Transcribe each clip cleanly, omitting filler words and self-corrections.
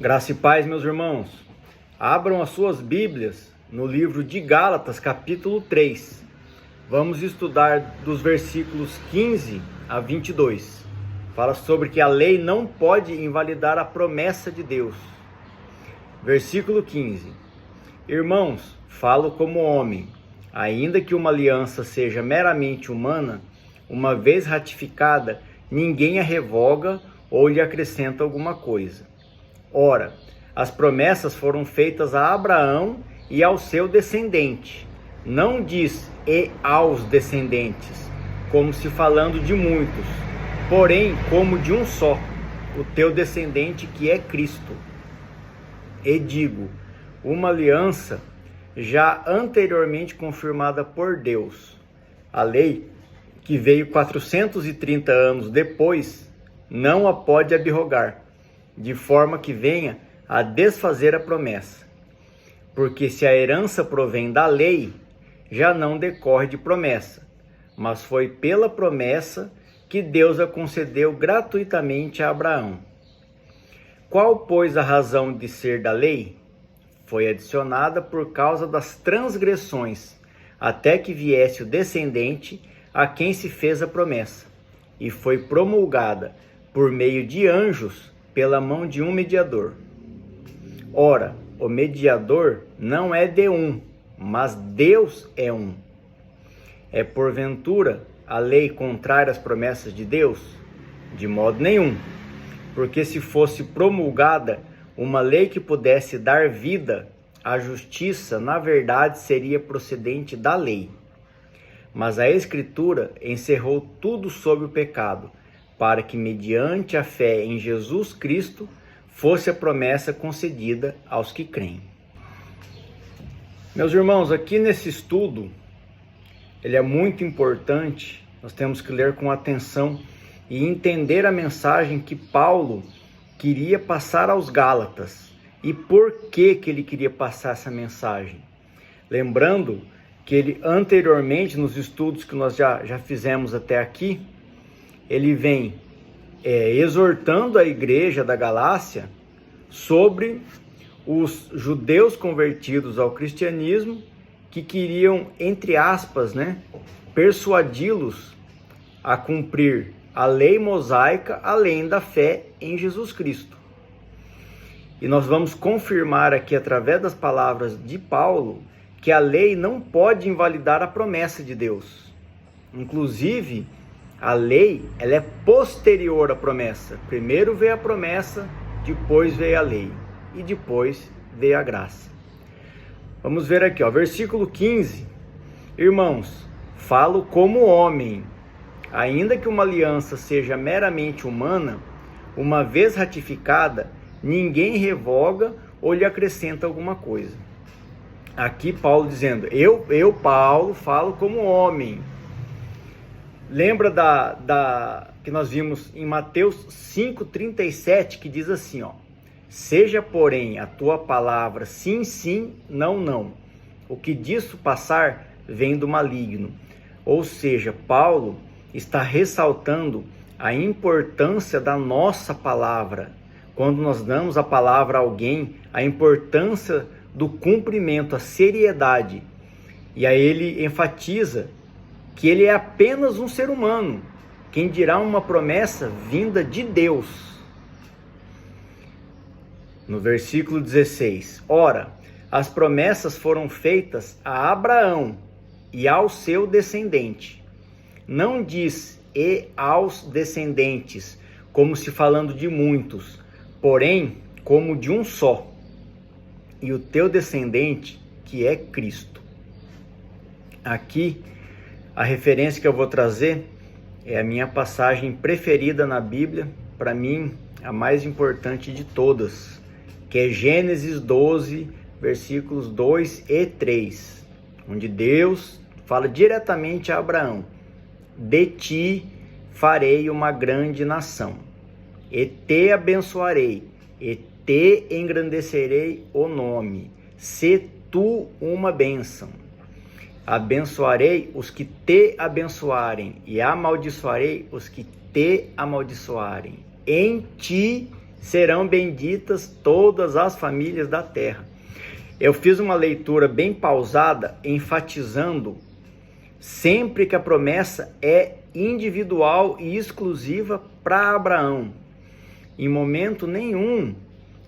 Graça e paz, meus irmãos. Abram as suas Bíblias no livro de Gálatas, capítulo 3. Vamos estudar dos versículos 15 a 22. Fala sobre que a lei não pode invalidar a promessa de Deus. Versículo 15. Irmãos, falo como homem, ainda que uma aliança seja meramente humana, uma vez ratificada, ninguém a revoga ou lhe acrescenta alguma coisa. Ora, as promessas foram feitas a Abraão e ao seu descendente. Não diz e aos descendentes, como se falando de muitos, porém como de um só, o teu descendente que é Cristo. E digo, uma aliança já anteriormente confirmada por Deus. A lei, que veio 430 anos depois, não a pode abrogar, de forma que venha a desfazer a promessa. Porque se a herança provém da lei, já não decorre de promessa, mas foi pela promessa que Deus a concedeu gratuitamente a Abraão. Qual, pois, a razão de ser da lei? Foi adicionada por causa das transgressões, até que viesse o descendente a quem se fez a promessa, e foi promulgada por meio de anjos pela mão de um mediador. Ora, o mediador não é de um, mas Deus é um. É porventura a lei contrária às promessas de Deus? De modo nenhum, porque se fosse promulgada uma lei que pudesse dar vida, a justiça, na verdade, seria procedente da lei. Mas a Escritura encerrou tudo sob o pecado, para que, mediante a fé em Jesus Cristo, fosse a promessa concedida aos que creem. Meus irmãos, aqui nesse estudo, ele é muito importante, nós temos que ler com atenção e entender a mensagem que Paulo queria passar aos Gálatas e por que ele queria passar essa mensagem. Lembrando que ele anteriormente, nos estudos que nós já fizemos até aqui, ele vem exortando a igreja da Galácia sobre os judeus convertidos ao cristianismo que queriam, entre aspas, persuadi-los a cumprir a lei mosaica além da fé em Jesus Cristo. E nós vamos confirmar aqui, através das palavras de Paulo, que a lei não pode invalidar a promessa de Deus. Inclusive, a lei, ela é posterior à promessa. Primeiro veio a promessa, depois veio a lei e depois veio a graça. Vamos ver aqui, versículo 15. Irmãos, falo como homem, ainda que uma aliança seja meramente humana, uma vez ratificada, ninguém revoga ou lhe acrescenta alguma coisa. Aqui Paulo dizendo, eu Paulo, falo como homem. Lembra que nós vimos em Mateus 5,37, que diz assim, seja, porém, a tua palavra sim, sim, não, não. O que disso passar vem do maligno. Ou seja, Paulo está ressaltando a importância da nossa palavra. Quando nós damos a palavra a alguém, a importância do cumprimento, a seriedade. E aí ele enfatiza que ele é apenas um ser humano, quem dirá uma promessa vinda de Deus. No versículo 16, ora, as promessas foram feitas a Abraão e ao seu descendente. Não diz e aos descendentes, como se falando de muitos, porém como de um só, e o teu descendente, que é Cristo. Aqui, a referência que eu vou trazer é a minha passagem preferida na Bíblia, para mim, a mais importante de todas, que é Gênesis 12, versículos 2 e 3, onde Deus fala diretamente a Abraão, de ti farei uma grande nação, e te abençoarei, e te engrandecerei o nome, se tu uma bênção. Abençoarei os que te abençoarem, e amaldiçoarei os que te amaldiçoarem. Em ti serão benditas todas as famílias da terra. Eu fiz uma leitura bem pausada, enfatizando sempre que a promessa é individual e exclusiva para Abraão. Em momento nenhum,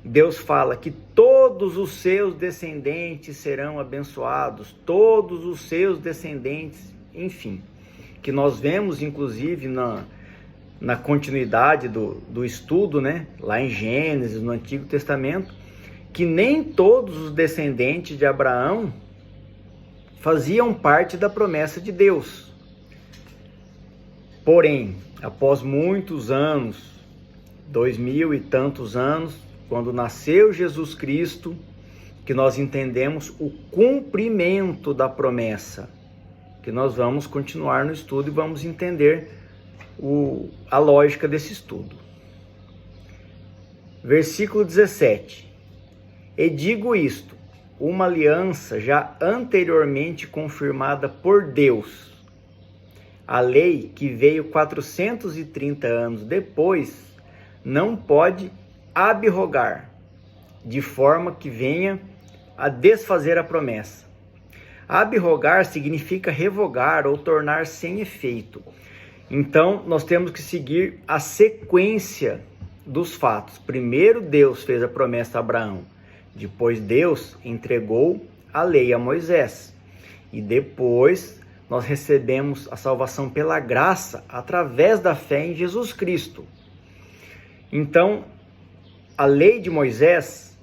Deus fala que todos os seus descendentes serão abençoados, todos os seus descendentes, enfim. Que nós vemos, inclusive, na continuidade do estudo, né? Lá em Gênesis, no Antigo Testamento, que nem todos os descendentes de Abraão faziam parte da promessa de Deus. Porém, após muitos anos, 2000 e tantos anos, quando nasceu Jesus Cristo, que nós entendemos o cumprimento da promessa, que nós vamos continuar no estudo e vamos entender a lógica desse estudo. Versículo 17. E digo isto, uma aliança já anteriormente confirmada por Deus. A lei que veio 430 anos depois não pode abrogar, de forma que venha a desfazer a promessa. Abrogar significa revogar ou tornar sem efeito. Então, nós temos que seguir a sequência dos fatos. Primeiro, Deus fez a promessa a Abraão. Depois, Deus entregou a lei a Moisés. E depois, nós recebemos a salvação pela graça através da fé em Jesus Cristo. Então, a lei de Moisés,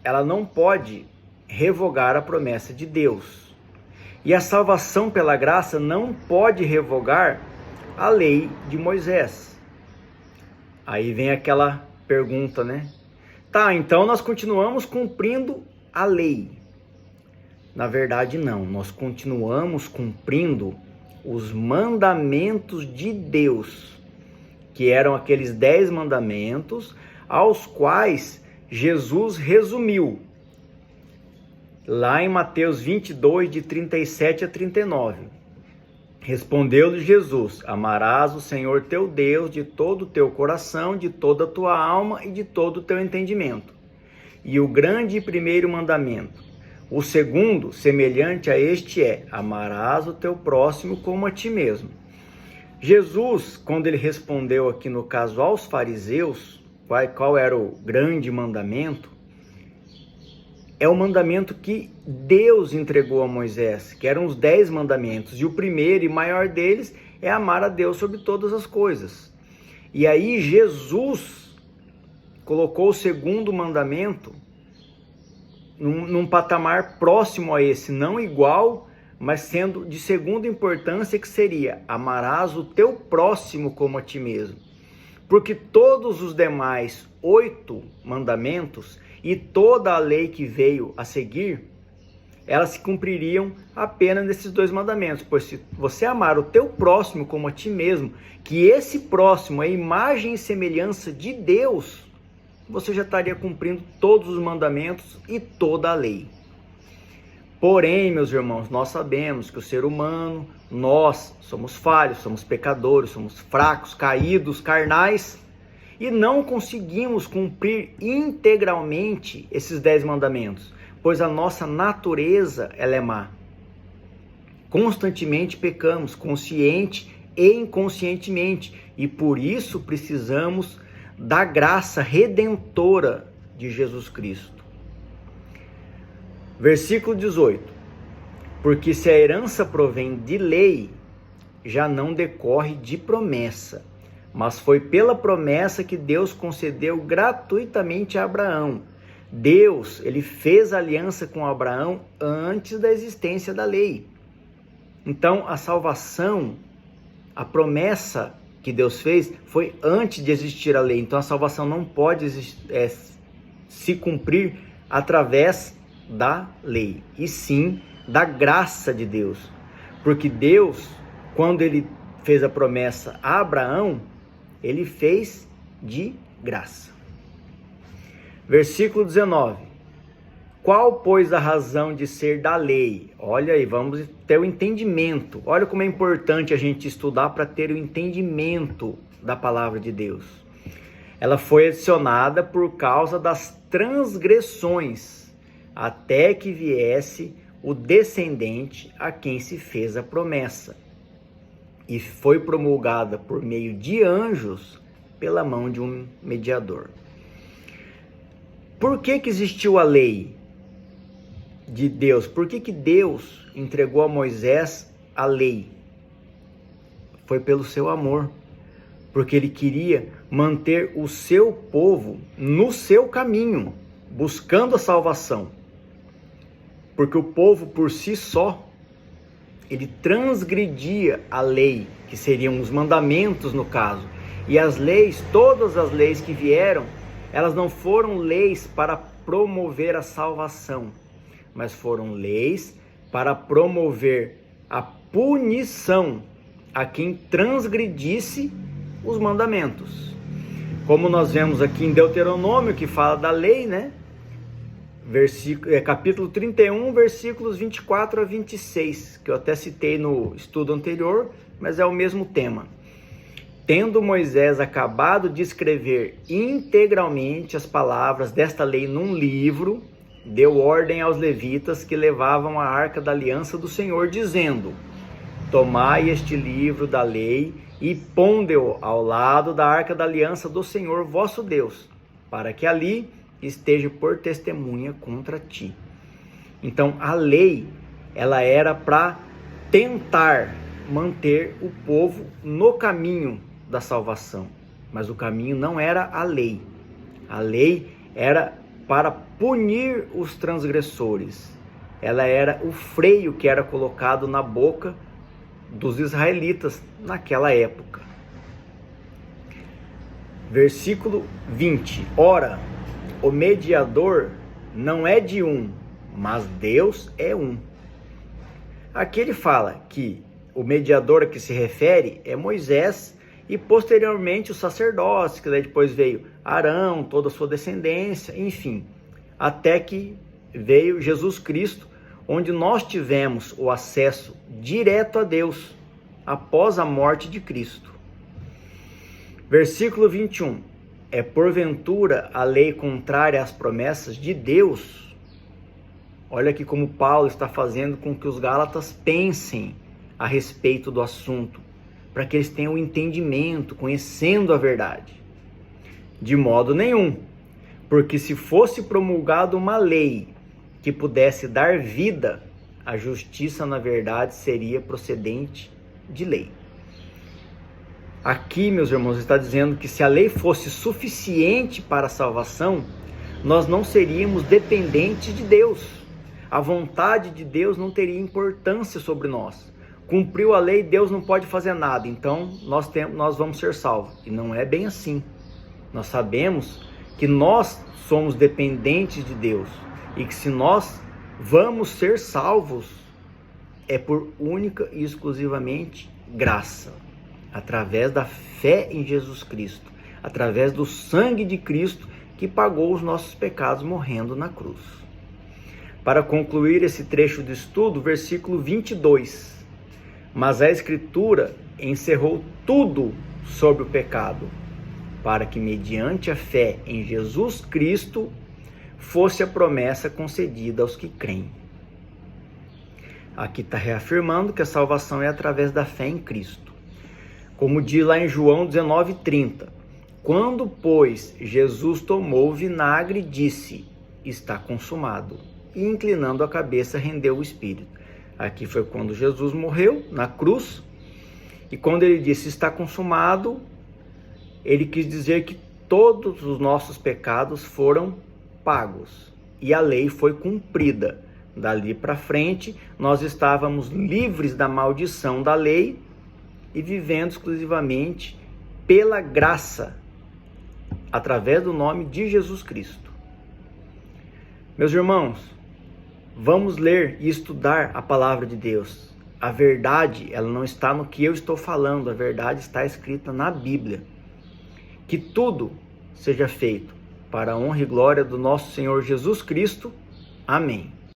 ela não pode revogar a promessa de Deus. E a salvação pela graça não pode revogar a lei de Moisés. Aí vem aquela pergunta, né? Tá, então nós continuamos cumprindo a lei. Na verdade, não. Nós continuamos cumprindo os mandamentos de Deus, que eram aqueles 10 mandamentos, aos quais Jesus resumiu lá em Mateus 22, de 37 a 39. Respondeu-lhe Jesus: amarás o Senhor teu Deus de todo o teu coração, de toda a tua alma e de todo o teu entendimento. E o grande e primeiro mandamento. O segundo, semelhante a este, é: amarás o teu próximo como a ti mesmo. Jesus, quando ele respondeu aqui no caso aos fariseus, qual era o grande mandamento, é o mandamento que Deus entregou a Moisés, que eram os 10 mandamentos. E o primeiro e maior deles é amar a Deus sobre todas as coisas. E aí Jesus colocou o segundo mandamento num patamar próximo a esse, não igual, mas sendo de segunda importância, que seria: amarás o teu próximo como a ti mesmo. Porque todos os demais 8 mandamentos e toda a lei que veio a seguir, elas se cumpririam apenas nesses 2 mandamentos. Pois se você amar o teu próximo como a ti mesmo, que esse próximo é imagem e semelhança de Deus, você já estaria cumprindo todos os mandamentos e toda a lei. Porém, meus irmãos, nós sabemos que o ser humano, nós somos falhos, somos pecadores, somos fracos, caídos, carnais, e não conseguimos cumprir integralmente esses 10 mandamentos, pois a nossa natureza, ela é má. Constantemente pecamos, consciente e inconscientemente, e por isso precisamos da graça redentora de Jesus Cristo. Versículo 18. Porque se a herança provém de lei, já não decorre de promessa, mas foi pela promessa que Deus concedeu gratuitamente a Abraão. Deus, ele fez aliança com Abraão antes da existência da lei. Então, a salvação, a promessa que Deus fez foi antes de existir a lei. Então, a salvação não pode se cumprir através da lei, e sim da graça de Deus. Porque Deus, quando ele fez a promessa a Abraão, ele fez de graça. Versículo 19. Qual, pois, a razão de ser da lei? Olha aí, vamos ter o entendimento. Olha como é importante a gente estudar para ter o entendimento da palavra de Deus. ela foi adicionada por causa das transgressões, até que viesse o descendente a quem se fez a promessa. E foi promulgada por meio de anjos pela mão de um mediador. Por que existiu a lei de Deus? Por que Deus entregou a Moisés a lei? Foi pelo seu amor, porque ele queria manter o seu povo no seu caminho, buscando a salvação. Porque o povo por si só, ele transgredia a lei, que seriam os mandamentos no caso. E as leis, todas as leis que vieram, elas não foram leis para promover a salvação, mas foram leis para promover a punição a quem transgredisse os mandamentos. Como nós vemos aqui em Deuteronômio, que fala da lei, né? Capítulo 31, versículos 24 a 26, que eu até citei no estudo anterior, mas é o mesmo tema. Tendo Moisés acabado de escrever integralmente as palavras desta lei num livro, deu ordem aos levitas que levavam a arca da aliança do Senhor, dizendo: tomai este livro da lei e ponde-o ao lado da arca da aliança do Senhor vosso Deus, para que ali esteja por testemunha contra ti. Então a lei, ela era para tentar manter o povo no caminho da salvação, mas o caminho não era a lei. A lei era para punir os transgressores. Ela era o freio que era colocado na boca dos israelitas naquela época. Versículo 20. Ora, o mediador não é de um, mas Deus é um. Aqui ele fala que o mediador a que se refere é Moisés e posteriormente os sacerdotes, que daí depois veio Arão, toda a sua descendência, enfim, até que veio Jesus Cristo, onde nós tivemos o acesso direto a Deus após a morte de Cristo. Versículo 21. É porventura a lei contrária às promessas de Deus? Olha aqui como Paulo está fazendo com que os gálatas pensem a respeito do assunto, para que eles tenham entendimento, conhecendo a verdade. De modo nenhum, porque se fosse promulgada uma lei que pudesse dar vida, a justiça na verdade seria procedente de lei. Aqui, meus irmãos, está dizendo que se a lei fosse suficiente para a salvação, nós não seríamos dependentes de Deus. A vontade de Deus não teria importância sobre nós. Cumpriu a lei, Deus não pode fazer nada, então nós vamos ser salvos. E não é bem assim. Nós sabemos que nós somos dependentes de Deus e que se nós vamos ser salvos, é por única e exclusivamente graça, através da fé em Jesus Cristo, através do sangue de Cristo que pagou os nossos pecados morrendo na cruz. Para concluir esse trecho do estudo, versículo 22. Mas a Escritura encerrou tudo sobre o pecado, para que mediante a fé em Jesus Cristo fosse a promessa concedida aos que creem. Aqui está reafirmando que a salvação é através da fé em Cristo. Como diz lá em João 19:30, quando, pois, Jesus tomou o vinagre, disse, está consumado, e inclinando a cabeça, rendeu o espírito. Aqui foi quando Jesus morreu na cruz, e quando ele disse, está consumado, ele quis dizer que todos os nossos pecados foram pagos, e a lei foi cumprida. Dali para frente, nós estávamos livres da maldição da lei, e vivendo exclusivamente pela graça, através do nome de Jesus Cristo. Meus irmãos, vamos ler e estudar a palavra de Deus. A verdade, ela não está no que eu estou falando, a verdade está escrita na Bíblia. Que tudo seja feito para a honra e glória do nosso Senhor Jesus Cristo. Amém.